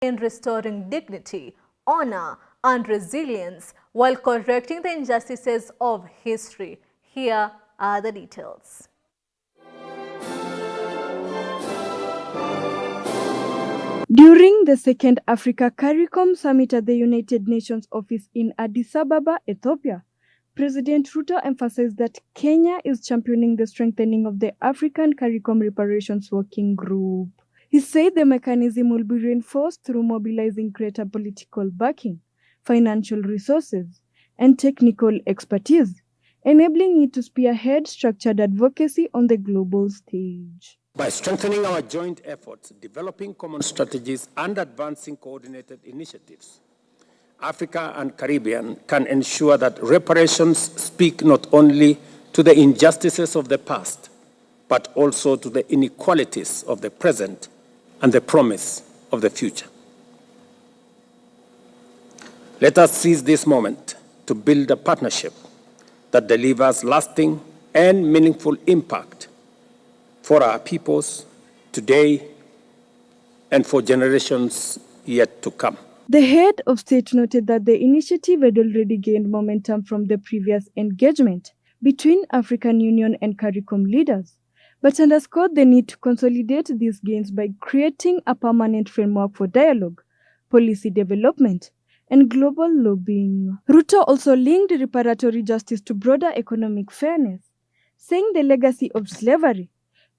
in restoring dignity, honor, and resilience while correcting the injustices of history. Here are the details. During the second Africa CARICOM Summit at the United Nations office in Addis Ababa, Ethiopia, President Ruto emphasized that Kenya is championing the strengthening of the African CARICOM Reparations Working Group. He said the mechanism will be reinforced through mobilizing greater political backing, financial resources, and technical expertise, enabling it to spearhead structured advocacy on the global stage. By strengthening our joint efforts, developing common strategies, and advancing coordinated initiatives, Africa and Caribbean can ensure that reparations speak not only to the injustices of the past, but also to the inequalities of the present and the promise of the future. Let us seize this moment to build a partnership that delivers lasting and meaningful impact for our peoples today and for generations yet to come. The head of state noted that the initiative had already gained momentum from the previous engagement between African Union and CARICOM leaders, but underscored the need to consolidate these gains by creating a permanent framework for dialogue, policy development, and global lobbying. Ruto also linked reparatory justice to broader economic fairness, saying the legacy of slavery,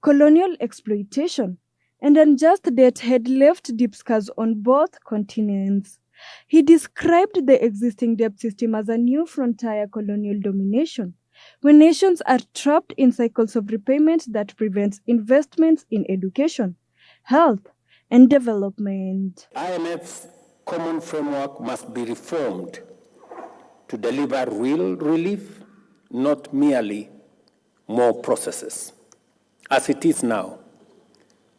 colonial exploitation, and unjust debt had left deep scars on both continents. He described the existing debt system as a new frontier colonial domination, where nations are trapped in cycles of repayment that prevents investments in education, health, and development. IMF's common framework must be reformed to deliver real relief, not merely more processes. As it is now,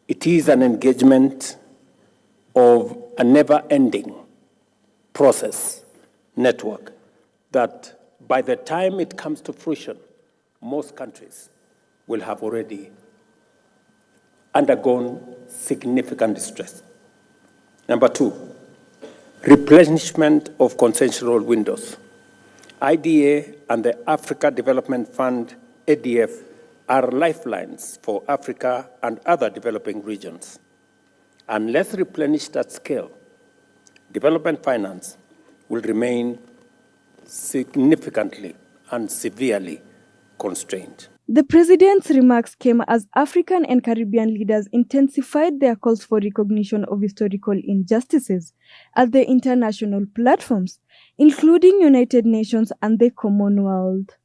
it is an engagement of a never-ending process network that by the time it comes to fruition, most countries will have already undergone significant distress. Number two, replenishment of consensual windows. IDA and the Africa Development Fund, ADF, are lifelines for Africa and other developing regions. Unless replenished at scale, development finance will remain significantly and severely constrained. The president's remarks came as African and Caribbean leaders intensified their calls for recognition of historical injustices at the international platforms, including United Nations and the Commonwealth.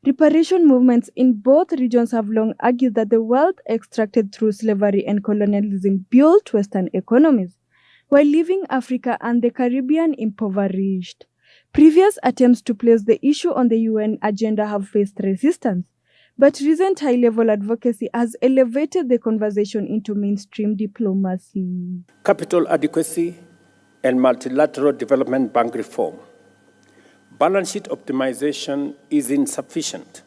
Reparation movements in both regions have long argued that the wealth extracted through slavery and colonialism built Western economies, while leaving Africa and the Caribbean impoverished. Previous attempts to place the issue on the UN agenda have faced resistance, but recent high-level advocacy has elevated the conversation into mainstream diplomacy. Capital adequacy and multilateral development bank reform. Balance sheet optimization is insufficient.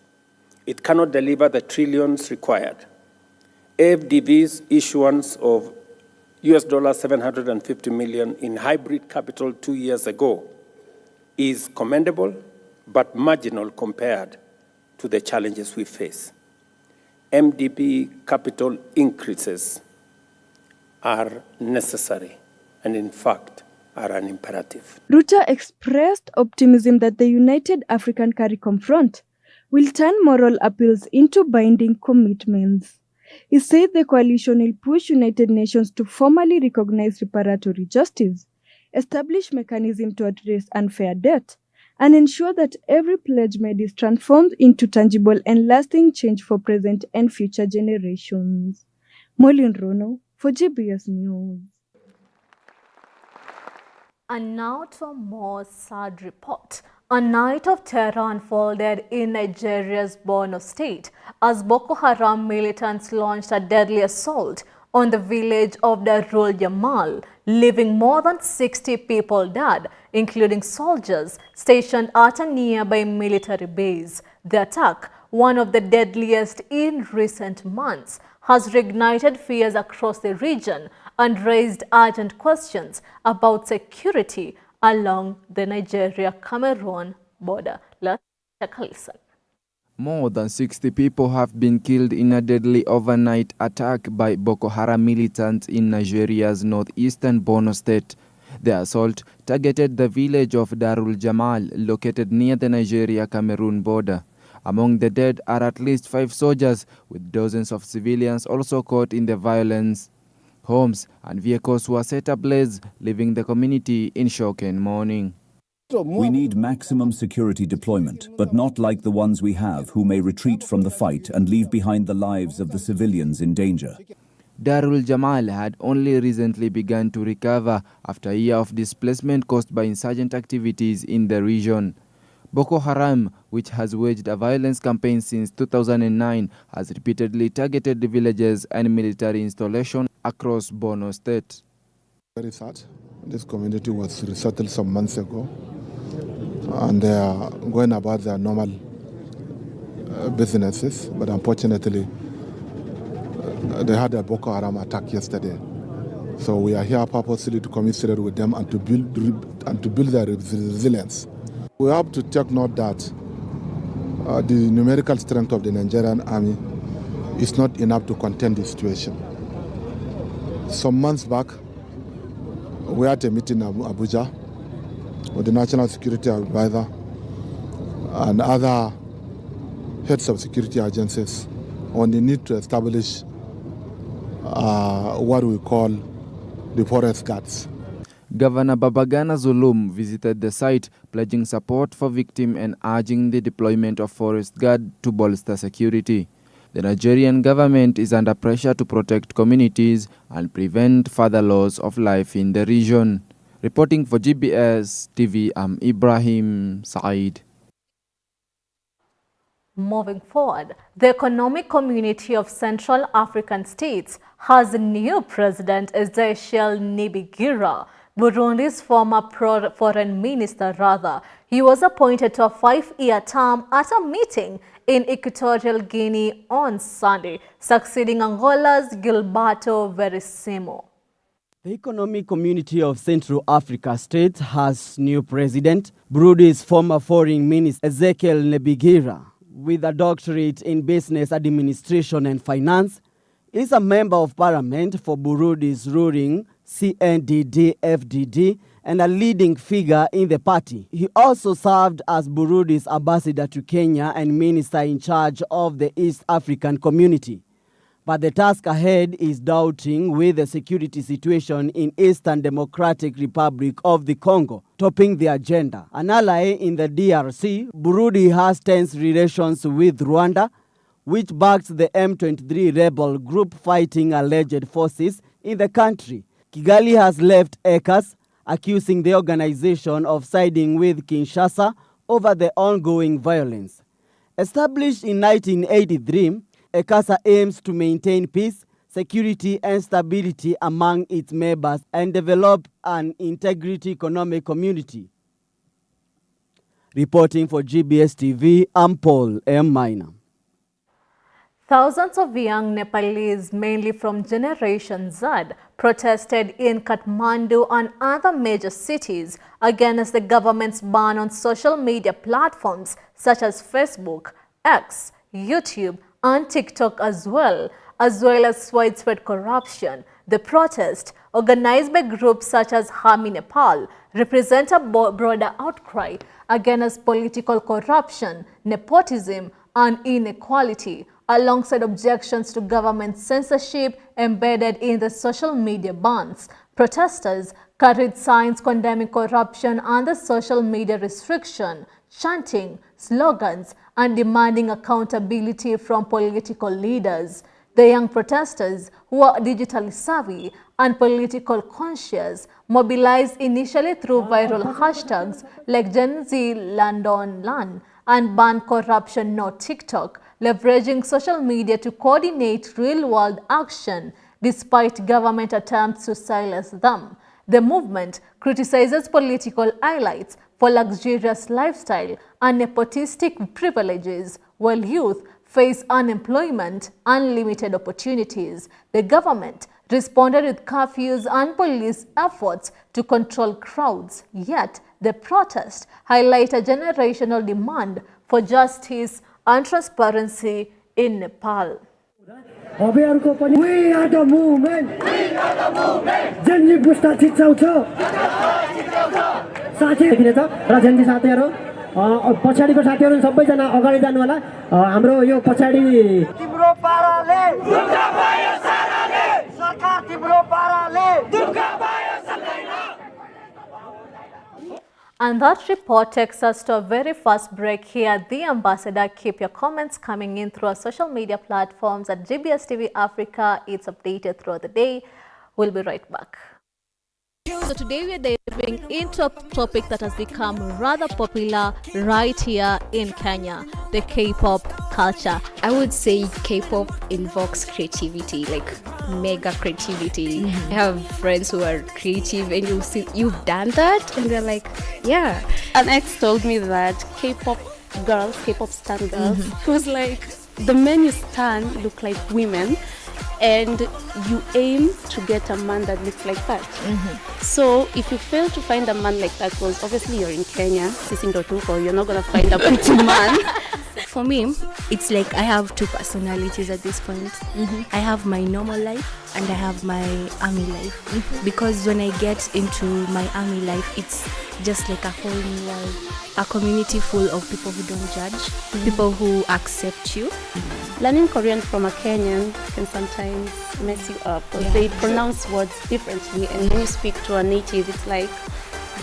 It cannot deliver the trillions required. AFDB's issuance of US $750 million in hybrid capital 2 years ago is commendable, but marginal compared to the challenges we face. MDB capital increases are necessary and, in fact, are an imperative. Ruto expressed optimism that the United African CARICOM Front will turn moral appeals into binding commitments. He said the coalition will push United Nations to formally recognize reparatory justice, establish mechanisms to address unfair debt, and ensure that every pledge made is transformed into tangible and lasting change for present and future generations. Molin Rono for GBS News. And now to a more sad report. A night of terror unfolded in Nigeria's Borno state as Boko Haram militants launched a deadly assault on the village of Darul Yamal, leaving more than 60 people dead, including soldiers stationed at a nearby military base. The attack, one of the deadliest in recent months, has reignited fears across the region and raised urgent questions about security along the Nigeria-Cameroon border. Let's take a listen. More than 60 people have been killed in a deadly overnight attack by Boko Haram militants in Nigeria's northeastern Borno state. The assault targeted the village of Darul Jamal, located near the Nigeria-Cameroon border. Among the dead are at least 5 soldiers, with dozens of civilians also caught in the violence. Homes and vehicles were set ablaze, leaving the community in shock and mourning. We need maximum security deployment, but not like the ones we have, who may retreat from the fight and leave behind the lives of the civilians in danger. Darul Jamal had only recently begun to recover after a year of displacement caused by insurgent activities in the region. Boko Haram, which has waged a violence campaign since 2009, has repeatedly targeted the villages and military installations across Borno state. Very sad. This community was resettled some months ago, and they are going about their normal businesses, but unfortunately they had a Boko Haram attack yesterday. So we are here purposely to commiserate with them and to build their resilience. We have to take note that the numerical strength of the Nigerian army is not enough to contain the situation. Some months back, we had a meeting in Abuja with the National Security Advisor and other heads of security agencies on the need to establish what we call the forest guards. Governor Babagana Zulum visited the site, pledging support for victims and urging the deployment of forest guard to bolster security. The Nigerian government is under pressure to protect communities and prevent further loss of life in the region. Reporting for GBS TV, I'm Ibrahim Said. Moving forward, the Economic Community of Central African States has a new president, Ezekiel Nibigira, Burundi's former foreign minister. He was appointed to a 5-year term at a meeting in Equatorial Guinea on Sunday, succeeding Angola's Gilberto Verissimo. The Economic Community of Central Africa States has new president, Burundi's former foreign minister Ezekiel Nibigira, with a doctorate in business administration and finance. Is a member of parliament for Burundi's ruling CNDD-FDD and a leading figure in the party. He also served as Burundi's ambassador to Kenya and minister in charge of the East African Community. But the task ahead is daunting, with the security situation in Eastern Democratic Republic of the Congo topping the agenda. An ally in the DRC, Burundi has tense relations with Rwanda, which backs the M23 rebel group fighting alleged forces in the country. Kigali has left ECAS, accusing the organization of siding with Kinshasa over the ongoing violence. Established in 1983, ECAS aims to maintain peace, security and stability among its members and develop an integrity economic community. Reporting for GBS TV, I'm Paul M. Minor. Thousands of young Nepalese, mainly from Generation Z, protested in Kathmandu and other major cities against the government's ban on social media platforms such as Facebook, X, YouTube, and TikTok as well as widespread corruption. The protest, organized by groups such as Harmi Nepal, represent a broader outcry against political corruption, nepotism, and inequality, alongside objections to government censorship embedded in the social media bans. Protesters carried signs condemning corruption and the social media restriction, chanting slogans and demanding accountability from political leaders. The young protesters, who are digitally savvy and political conscious, mobilized initially through viral hashtags like Gen Z London Land and Ban Corruption No TikTok, leveraging social media to coordinate real-world action despite government attempts to silence them. The movement criticizes political elites for luxurious lifestyle and nepotistic privileges, while youth face unemployment and limited opportunities. The government responded with curfews and police efforts to control crowds. Yet, the protest highlight a generational demand for justice and transparency in Nepal. We are the movement. We are the movement. Jenny Busta Chichaucho. साथी देखिनेछ र जन्ती साथीहरु पछाडीको साथीहरु सबैजना अगाडि जानु होला हाम्रो यो पछाडी तिम्रो पाराले दुःख भयो साराले सरकार तिम्रो पाराले दुःख भयो सक्दैन. And that report takes us to a very fast break here at The Ambassador. Keep your comments coming in through our social media platforms at GBS TV Africa. It's updated throughout the day. We'll be right back. So today we are diving into a topic that has become rather popular right here in Kenya, the K-pop culture. I would say K-pop invokes creativity, like mega creativity. I have friends who are creative and you see you've done that and they're like, yeah. An ex told me that K-pop girls, K-pop stan girls, he was like, the men you stan look like women and you aim to get a man that looks like that. So if you fail to find a man like that, because obviously you're in Kenya, you're not going to find a pretty man. For me, it's like I have two personalities at this point. I have my normal life and I have my army life. Because when I get into my army life, it's just like a whole new world. A community full of people who don't judge, people who accept you. Learning Korean from a Kenyan can sometimes mess you up because they pronounce words differently, and when you speak to a native, it's like,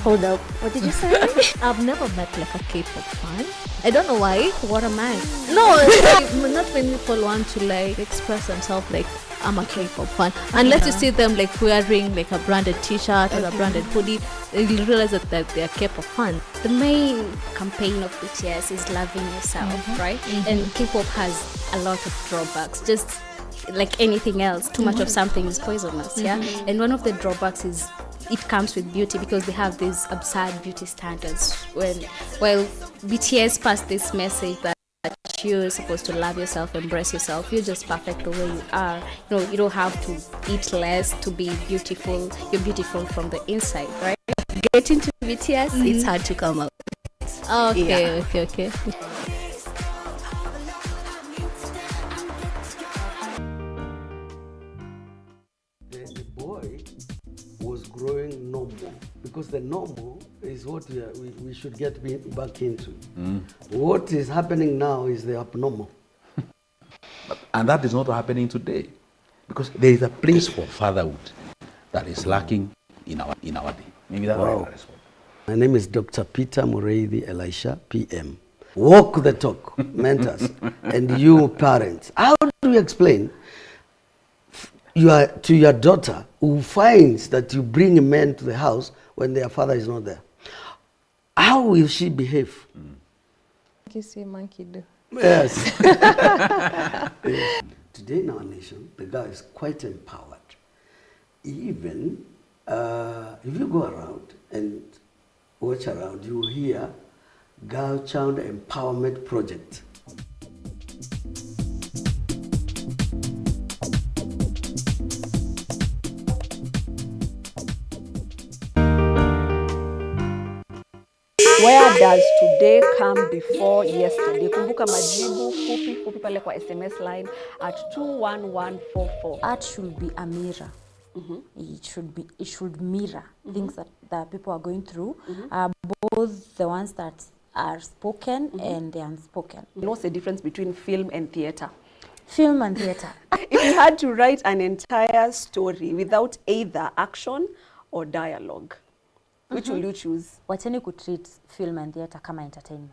hold up, what did you say? I've never met like a K-pop fan. I don't know why. What am I? No, like, not many people want to like express themselves like I'm a K-pop fan. Unless you see them like wearing like a branded t-shirt or a branded hoodie, you realize that they're K-pop fans. The main campaign of BTS is loving yourself, right? And K-pop has a lot of drawbacks. Just like anything else, too much of something is poisonous, yeah? And one of the drawbacks is it comes with beauty because they have these absurd beauty standards. While BTS passed this message that you're supposed to love yourself, embrace yourself, you're just perfect the way you are. You know, you don't have to eat less to be beautiful. You're beautiful from the inside, right? Getting to BTS, it's hard to come out. Okay, okay. The boy was growing normal because the normal is what we should get back into. What is happening now is the abnormal. And that is not happening today because there is a place for fatherhood that is lacking in our day. Maybe that's wow. My name is Dr. Peter Mureithi Elisha, PM. Walk the talk, mentors, and you parents. How do you explain to your daughter who finds that you bring a man to the house when their father is not there? How will she behave? You say monkey do. Yes. Today in our nation, the girl is quite empowered. Even if you go around and watch around, you will hear Girl Child Empowerment Project. Where does today come before yesterday? Kumbuka majibu fupi pale kwa SMS line at 21144. Art should be a mirror. It should mirror things that people are going through, both the ones that are spoken and the unspoken. What's the difference between film and theater? Film and theater. If you had to write an entire story without either action or dialogue, which will you choose? Wacheni could treat film and theater kama entertainment.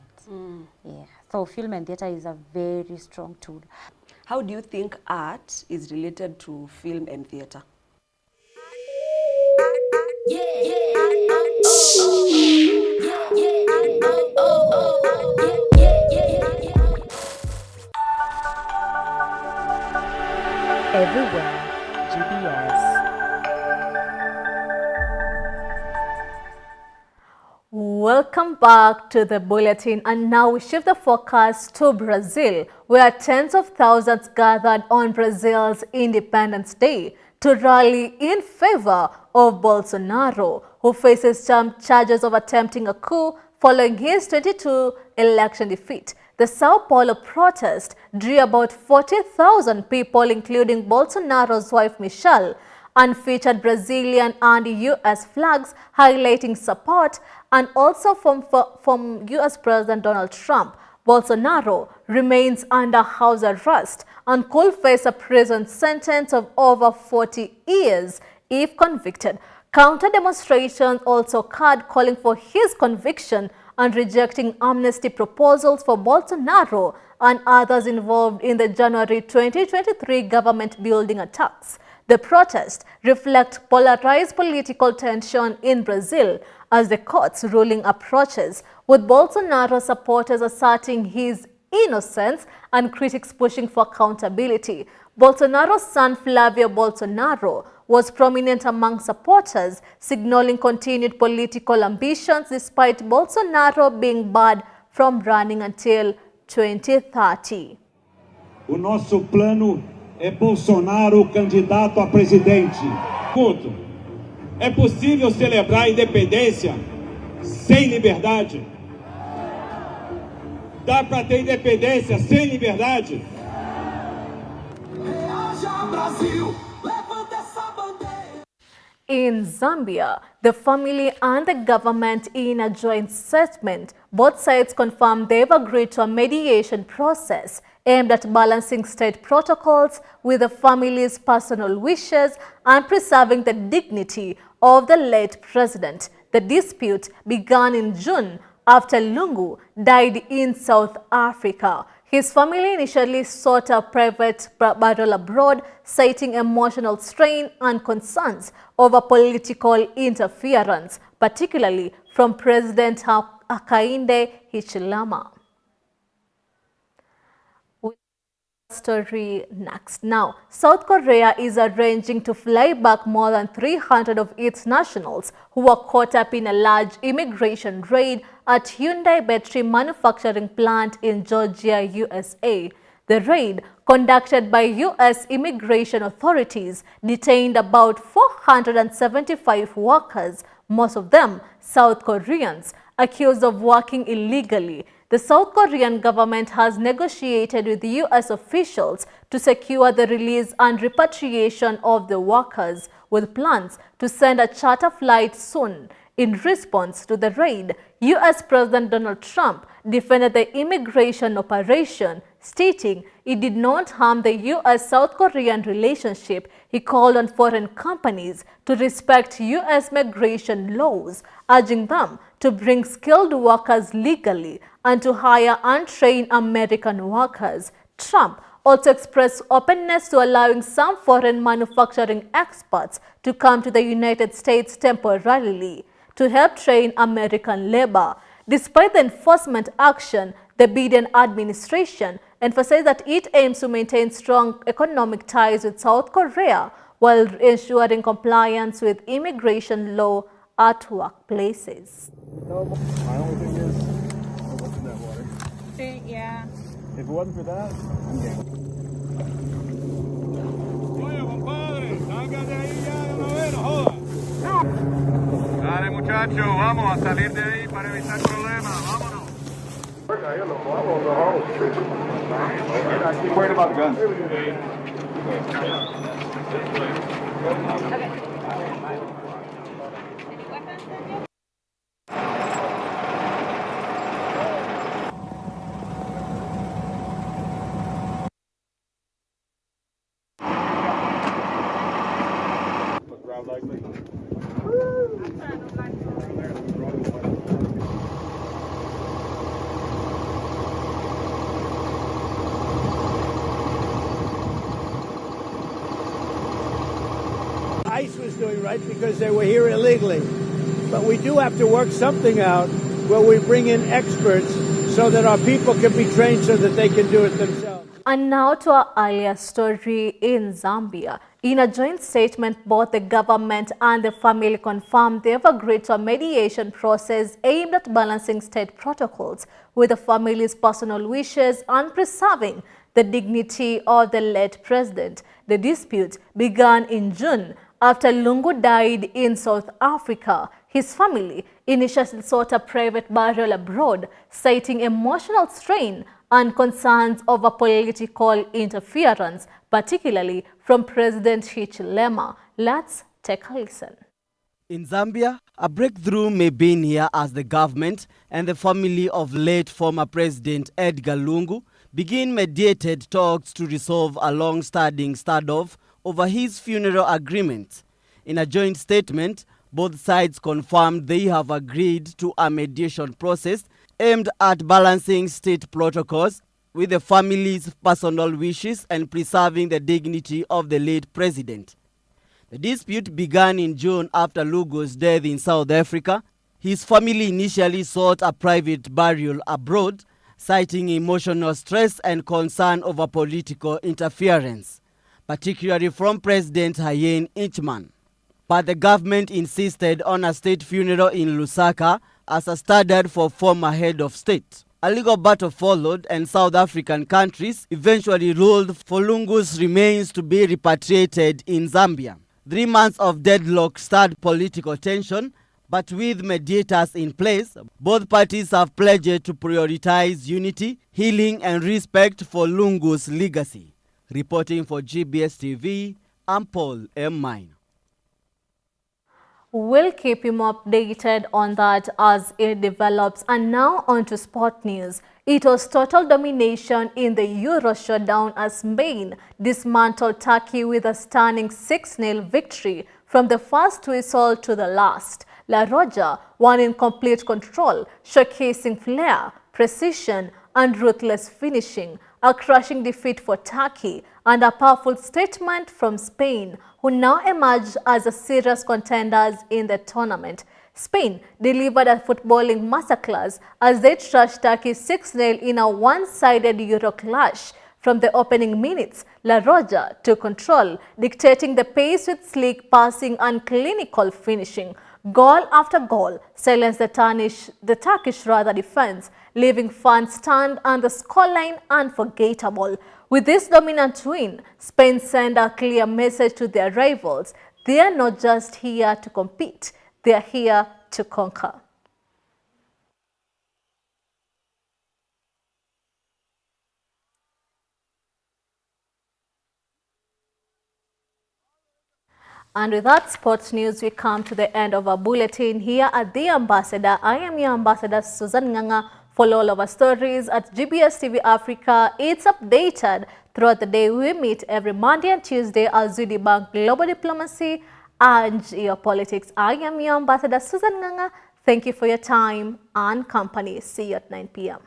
Yeah. So film and theater is a very strong tool. How do you think art is related to film and theater? Everywhere, GBS. Welcome back to the bulletin, and now we shift the focus to Brazil, where tens of thousands gathered on Brazil's Independence Day to rally in favor of Bolsonaro, who faces charges of attempting a coup following his 2022 election defeat. The Sao Paulo protest drew about 40,000 people, including Bolsonaro's wife Michelle, and featured Brazilian and U.S. flags highlighting support, and also from U.S. President Donald Trump. Bolsonaro remains under house arrest and could face a prison sentence of over 40 years if convicted. Counter demonstrations also occurred calling for his conviction and rejecting amnesty proposals for Bolsonaro and others involved in the January 2023 government building attacks. The protests reflect polarized political tension in Brazil as the court's ruling approaches, with Bolsonaro supporters asserting his innocence and critics pushing for accountability. Bolsonaro's son Flavio Bolsonaro was prominent among supporters, signaling continued political ambitions despite Bolsonaro being barred from running until 2030. O nosso plano é Bolsonaro candidato a presidente. Ponto. É possível celebrar a independência sem liberdade? Dá para ter independência sem liberdade? In Zambia, the family and the government, in a joint statement, both sides confirmed they've agreed to a mediation process aimed at balancing state protocols with the family's personal wishes and preserving the dignity of the late president. The dispute began in June after Lungu died in South Africa. His family initially sought a private burial abroad, citing emotional strain and concerns over political interference, particularly from President Hakainde Hichilema. Story next. Now, South Korea is arranging to fly back more than 300 of its nationals who were caught up in a large immigration raid at Hyundai battery manufacturing plant in Georgia, USA. The raid, conducted by U.S. immigration authorities, detained about 475 workers, most of them South Koreans, accused of working illegally. The South Korean government has negotiated with U.S. officials to secure the release and repatriation of the workers, with plans to send a charter flight soon. In response to the raid, U.S. President Donald Trump defended the immigration operation, stating it did not harm the U.S.-South Korean relationship. He called on foreign companies to respect U.S. migration laws, urging them to bring skilled workers legally and to hire untrained American workers. Trump also expressed openness to allowing some foreign manufacturing experts to come to the United States temporarily to help train American labor. Despite the enforcement action, the Biden administration emphasized that it aims to maintain strong economic ties with South Korea while ensuring compliance with immigration law at workplaces. My only thing is, what's in that water? Yeah. If it wasn't for that, I'm game. Dale, muchachos, vamos a salir de ahí para evitar problemas. Vámonos. Keep worried about the guns. ICE was doing right because they were here illegally. But we do have to work something out where we bring in experts so that our people can be trained so that they can do it themselves. And now to our earlier story in Zambia. In a joint statement, both the government and the family confirmed they have agreed to a mediation process aimed at balancing state protocols with the family's personal wishes and preserving the dignity of the late president. The dispute began in June after Lungu died in South Africa. His family initially sought a private burial abroad, citing emotional strain and concerns over political interference, particularly from President Hichilema. Let's take a listen. In Zambia, a breakthrough may be near as the government and the family of late former President Edgar Lungu begin mediated talks to resolve a long-standing standoff over his funeral agreement. In a joint statement, both sides confirmed they have agreed to a mediation process aimed at balancing state protocols with the family's personal wishes and preserving the dignity of the late president. The dispute began in June after Lungu's death in South Africa. His family initially sought a private burial abroad, citing emotional stress and concern over political interference, particularly from President Hakainde Hichilema. But the government insisted on a state funeral in Lusaka as a standard for former head of state. A legal battle followed and South African countries eventually ruled for Lungu's remains to be repatriated in Zambia. 3 months of deadlock stirred political tension, but with mediators in place, both parties have pledged to prioritize unity, healing and respect for Lungu's legacy. Reporting for GBS TV, I'm Paul M. Mine. We'll keep him updated on that as it develops. And now on to sport news. It was total domination in the Euro showdown as Spain dismantled Turkey with a stunning 6-0 victory from the first whistle to the last. La Roja won in complete control, showcasing flair, precision and ruthless finishing. A crushing defeat for Turkey and a powerful statement from Spain, who now emerged as a serious contenders in the tournament. Spain delivered a footballing masterclass as they trashed Turkey 6-0 in a one-sided Euro clash. From the opening minutes, La Roja took control, dictating the pace with sleek passing and clinical finishing. Goal after goal silenced the Turkish defense, leaving fans stunned and the scoreline unforgettable. With this dominant win, Spain sent a clear message to their rivals. They are not just here to compete, they are here to conquer. And with that sports news, we come to the end of our bulletin here at The Ambassador. I am your ambassador, Susan Nganga. Follow all of our stories at GBS TV Africa. It's updated throughout the day. We meet every Monday and Tuesday as we debunk global diplomacy and geopolitics. I am your ambassador, Susan Nganga. Thank you for your time and company. See you at 9 p.m.